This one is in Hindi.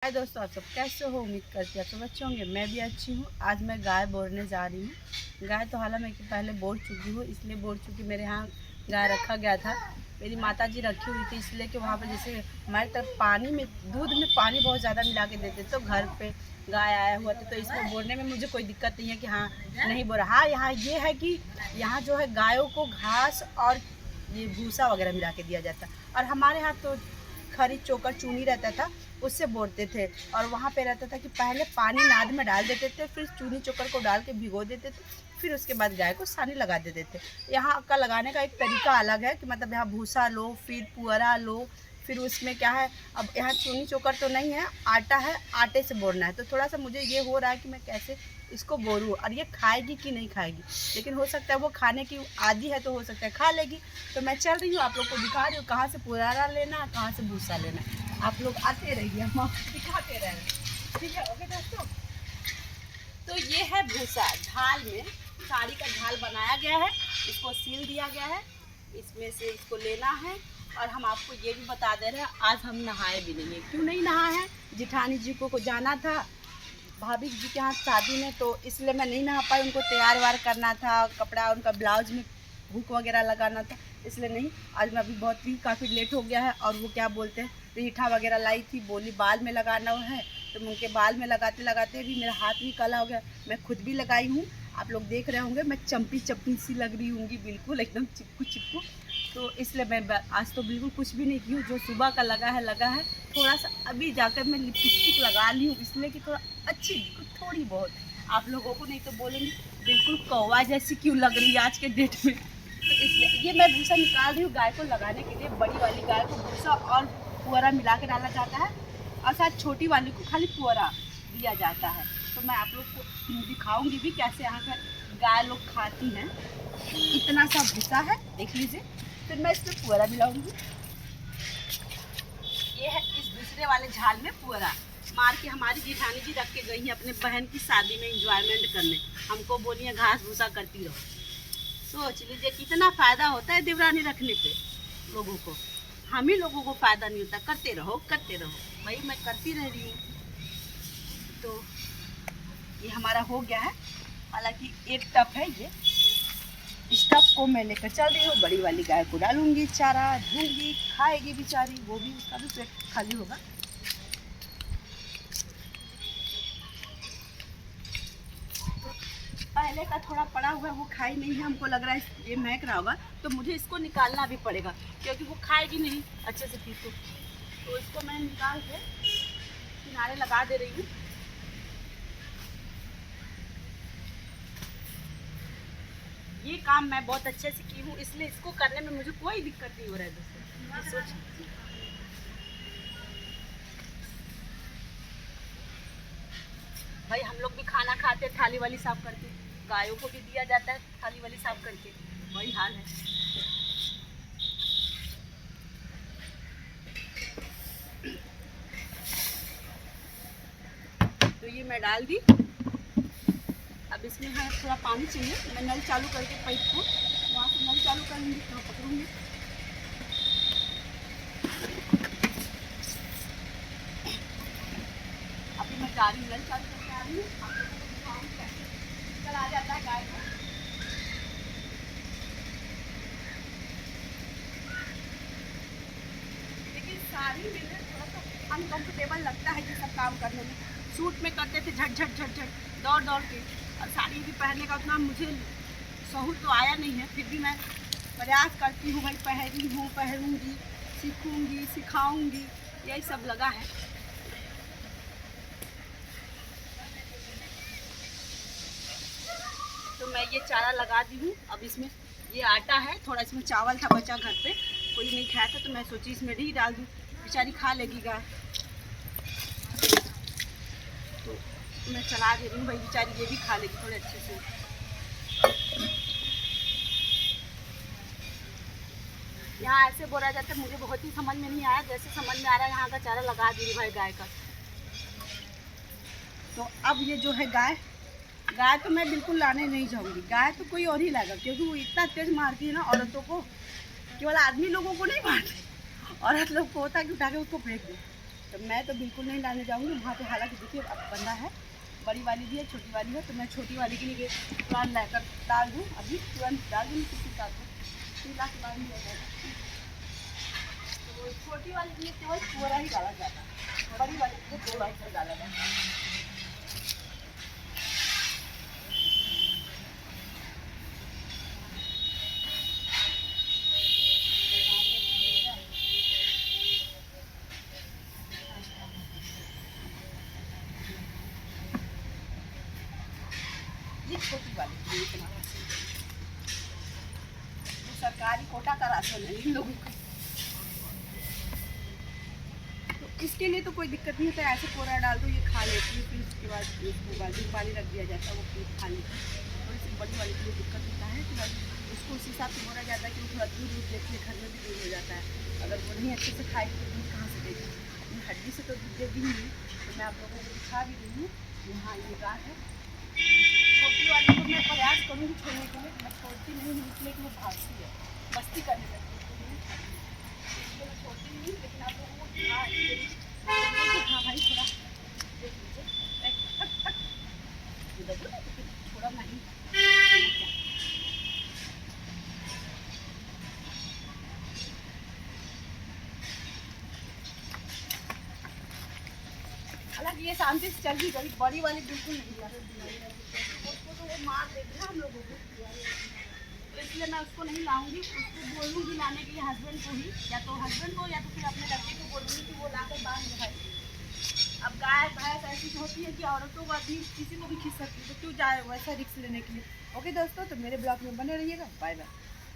हाय दोस्तों, आप सब कैसे हो? उम्मीद करती हूँ आप सब अच्छे होंगे। मैं भी अच्छी हूँ। आज मैं गाय बोरने जा रही हूँ। गाय तो हालांकि मैं पहले बोर चुकी हूँ, इसलिए बोर चुकी मेरे यहाँ गाय रखा गया था। मेरी माता जी रखी हुई थी, इसलिए कि वहाँ पर जैसे हमारी तरफ पानी में दूध में पानी बहुत ज़्यादा मिला के देते, तो घर पे गाय आया हुआ था, तो इसको बोरने में मुझे कोई दिक्कत नहीं है कि हाँ नहीं बोरा। हाँ, यहाँ ये है कि यहाँ जो है गायों को घास और ये भूसा वगैरह मिला के दिया जाता है, और हमारे यहाँ तो खरी चोकर चूनी रहता था, उससे बोरते थे। और वहाँ पे रहता था कि पहले पानी नाद में डाल देते थे, फिर चूनी चोकर को डाल के भिगो देते थे, फिर उसके बाद गाय को सानी लगा देते थे। यहाँ का लगाने का एक तरीका अलग है कि मतलब यहाँ भूसा लो, फिर पुअरा लो, फिर उसमें क्या है, अब यहाँ चूनी चोकर तो नहीं है, आटा है, आटे से बोरना है। तो थोड़ा सा मुझे ये हो रहा है कि मैं कैसे इसको बोरूँ, और ये खाएगी कि नहीं खाएगी। लेकिन हो सकता है वो खाने की आदी है, तो हो सकता है खा लेगी। तो मैं चल रही हूँ, आप लोग को दिखा रही हूँ कहाँ से पुअरा लेना, कहाँ से भूसा लेना। आप लोग आते रहिए, हम आपको दिखाते रह रहे हैं। ठीक है, ओके दोस्तों। तो ये है भूसा, ढाल में साड़ी का ढाल बनाया गया है, इसको सील दिया गया है, इसमें से इसको लेना है। और हम आपको ये भी बता दे रहे हैं, आज हम नहाए भी नहीं है। क्यों नहीं नहाए हैं? जिठानी जी को जाना था भाभी जी के यहाँ शादी में, तो इसलिए मैं नहीं नहा पाई। उनको तैयार वार करना था, कपड़ा उनका ब्लाउज में हुक वगैरह लगाना था, इसलिए नहीं। आज मैं अभी बहुत ही काफ़ी लेट हो गया है। और वो क्या बोलते हैं, रीठा वगैरह लाई थी, बोली बाल में लगाना है, तो मैं उनके बाल में लगाते लगाते भी मेरा हाथ भी काला हो गया। मैं खुद भी लगाई हूँ, आप लोग देख रहे होंगे, मैं चंपी चंपी सी लग रही हूँगी, बिल्कुल एकदम चिपकू चिपकू। तो इसलिए मैं आज तो बिल्कुल कुछ भी नहीं की हूँ, जो सुबह का लगा है। थोड़ा सा अभी जाकर मैं लिपस्टिक लगा ली हूँ, इसलिए कि थोड़ा अच्छी दिखूँ, थोड़ी बहुत। आप लोगों को नहीं तो बोलेंगे बिल्कुल कौवा जैसी क्यों लग रही है आज के डेट में। तो इसलिए ये मैं भूसा निकाल रही हूँ गाय को लगाने के लिए। बड़ी वाली गाय को भूसा और पुअरा मिला के डाला जाता है, और साथ छोटी वाली को खाली पुअरा दिया जाता है। तो मैं आप लोग को दिखाऊंगी भी कैसे यहाँ का गाय लोग खाती हैं। इतना सा भूसा है, देख लीजिए। फिर मैं इसमें पुअरा मिलाऊंगी। ये है इस दूसरे वाले झाल में पुअरा मार के हमारी जिठानी जी रख के गई हैं अपने बहन की शादी में इंजॉयमेंट करने। हमको बोलिए घास भूसा करती रहो। सोच लीजिए कितना फ़ायदा होता है देवरानी रखने पे लोगों को। हम ही लोगों को फ़ायदा नहीं होता, करते रहो करते रहो। भाई मैं करती रह रही हूँ। तो ये हमारा हो गया है, हालांकि एक टप है ये। इस टप को मैं लेकर चल रही हूँ, बड़ी वाली गाय को डालूंगी चारा, दूंगी, खाएगी बेचारी, वो भी, उसका भी पेट खाली होगा। पहले का थोड़ा पड़ा हुआ है, वो खाई नहीं है, हमको लग रहा है ये महक रहा होगा, तो मुझे इसको निकालना भी पड़ेगा, क्योंकि वो खाएगी नहीं अच्छे से फिर तो इसको मैं निकाल के किनारे लगा दे रही हूँ। ये काम मैं बहुत अच्छे से की हूँ, इसलिए इसको करने में मुझे कोई दिक्कत नहीं हो रहा है दोस्तों। सोच भाई, हम लोग भी खाना खाते थाली वाली साफ करके, गायों को भी दिया जाता है थाली वाली साफ करके, वही हाल है। तो ये मैं डाल दी। अब इसमें है थोड़ा पानी चाहिए, मैं नल चालू करके पाइप को वहाँ से नल चालू करूँगी, थोड़ा पकड़ूँगी। अभी मैं जा रही हूँ, नल चालू करके आ रही हूँ, आप लोगों को दिखाऊँगी कैसे चला जाता है गाय को। लेकिन साड़ी में थोड़ा सा अनकम्फर्टेबल लगता है ये सब काम करने में। सूट में करते थे झट झट झट झट दौड़ दौड़ के, और साड़ी भी पहनने का उतना मुझे सहूर तो आया नहीं है, फिर भी मैं प्रयास करती हूँ भाई, पहनी हूँ, पहनूँगी, सीखूँगी, सिखाऊँगी, यही सब लगा है। तो मैं ये चारा लगा दी हूँ। अब इसमें ये आटा है, थोड़ा इसमें चावल था बचा घर पे, कोई नहीं खाया था, तो मैं सोची इसमें ही डाल दूँ, बेचारी खा लेगी गाय। तो मैं चला दे रही हूँ भाई, बेचारी ये भी खा लेगी थोड़े अच्छे से। यहाँ ऐसे बोला जाता है, मुझे बहुत ही समझ में नहीं आया, जैसे समझ में आ रहा है यहाँ का चारा लगा दी भाई गाय का। तो अब ये जो है गाय तो मैं बिल्कुल लाने नहीं जाऊँगी, गाय तो कोई और ही लाएगा, क्योंकि वो इतना तेज मारती है ना औरतों को, केवल आदमी लोगों को नहीं मारती, औरत लोग को होता है कि उठा के उसको फेंक दे। तो मैं तो बिल्कुल नहीं डालने जाऊँगी वहाँ पे। हालांकि देखिए अब बंदा है, बड़ी वाली भी है, छोटी वाली है, तो मैं छोटी वाली के लिए तुरंत लाकर डाल दूँ, अभी तुरंत डाल दूँ किसी साथ में, पिला के बाद नहीं जाएगा। तो छोटी वाली के लिए केवल थोड़ा ही डाला जाता है, बड़ी वाली के लिए 2 बार डाला जाता है। ये छोटी वाली के लिए इतना सरकारी कोटा का राशन है इन लोगों का, तो इसके लिए तो कोई दिक्कत नहीं होता है। ऐसे कोरा डाल दो, ये खा लेती है, फिर उसके बाद उसको बाजू पानी रख दिया जाता है, वो फिर खा लेती है। थोड़ी सी बड़ी वाली के लिए दिक्कत होता है कि उसको उस हिसाब से बोला जाता है कि वो थोड़ा दूध देखिए घर में भी दूध हो जाता है। अगर वो नहीं अच्छे से खाएगी तो दूध कहाँ से देगी, अपनी हड्डी से तो दूध देगी नहीं। तो मैं आप लोगों को दिखा भी रही हूँ, यहाँ ये गाय है। छोटी वाली को मैं प्रयास करूँगी छोड़ने के लिए, मैं छोड़ती नहीं हूँ इसलिए कि वो भागती है, मस्ती करने लगती है, इसलिए मैं छोड़ती नहीं। लेकिन आप लोगों को हाँ भाई थोड़ा देख लीजिए, थोड़ा नहीं हालांकि ये शांति से चल भी गई, बड़ी वाली बिल्कुल नहीं उसको तो वो मार देगी ना हम लोगों को, तो इसलिए मैं उसको नहीं लाऊंगी। उसको बोलूँगी लाने के लिए हस्बैंड को ही, या तो हस्बैंड को या तो फिर अपने लड़के को बोलूँगी कि वो लाकर बांध दे भाई। अब गाय भैंस ऐसी होती है कि औरतों को आदमी किसी को भी खींच सकती है, तो क्यों जाए वैसा रिस्क लेने के लिए। ओके दोस्तों, तो मेरे ब्लॉग में बने रहिएगा, बाय बाय।